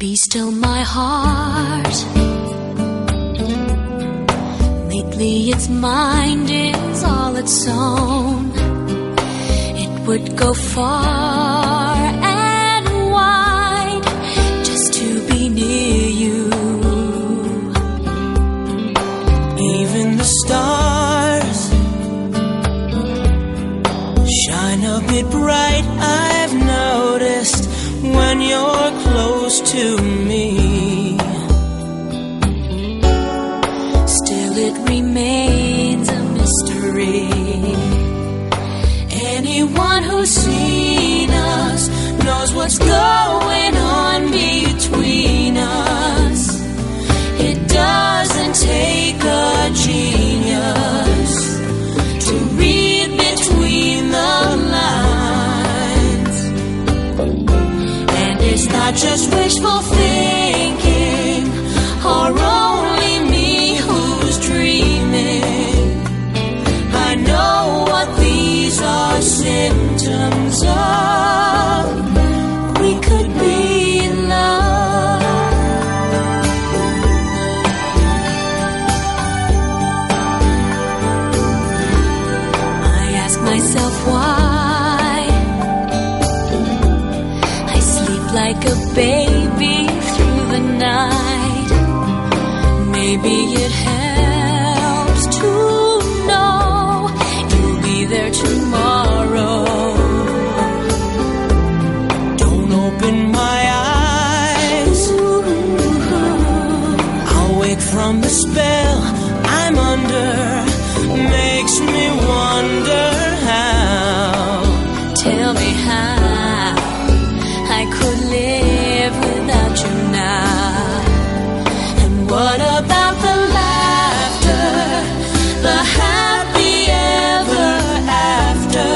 Be still, my heart. Lately its mind is all its own. It would go far and wide just to be near you. Even the stars shine a bit bright, I've noticed, when you're close to me. Still it remains a mystery. Anyone who's seen us knows what's going on between us. It doesn't take a genius to read between the lines. And it's not just wishful thinking, or only me who's dreaming. I know what these are symptoms of. We could be in love. I ask myself why I sleep like a baby through the night. Maybe it helps to know you'll be there tomorrow. Don't open my eyes, I'll wake from the spell I'm under. Makes me wonder how. Tell me how I could live without you now. And what about the laughter, the happy ever after,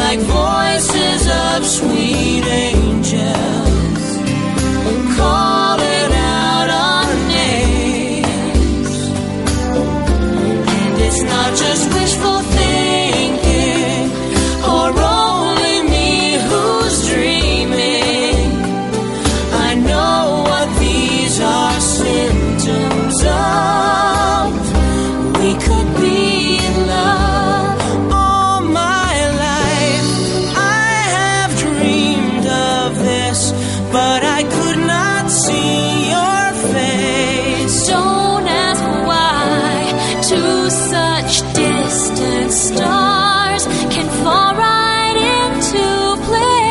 like voices of sweet angels calling out our names. And it's not just wishful thinking, or only me who's dreaming. I know what these are symptoms of. We could be in love. All my life I have dreamed of this, but I could not see your face. Don't ask why two such distant stars can fall right into place.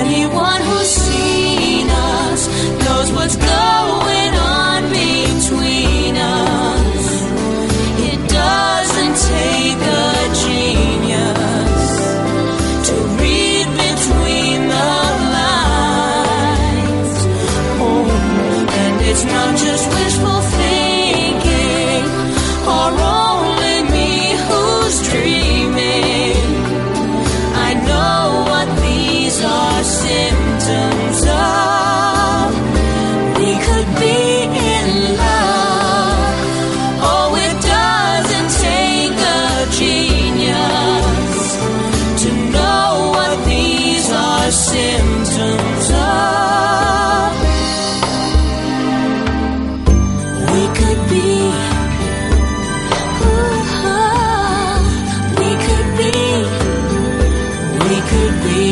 Anyone who's seen us knows what's going on between us. It doesn't take a genius to read between the lines. Oh, and it's not just wishful thinking, or only me who's dreaming. I know what these are symptoms of. We could be in love. Oh, it doesn't take a genius to know what these are symptoms of. We could be, we could be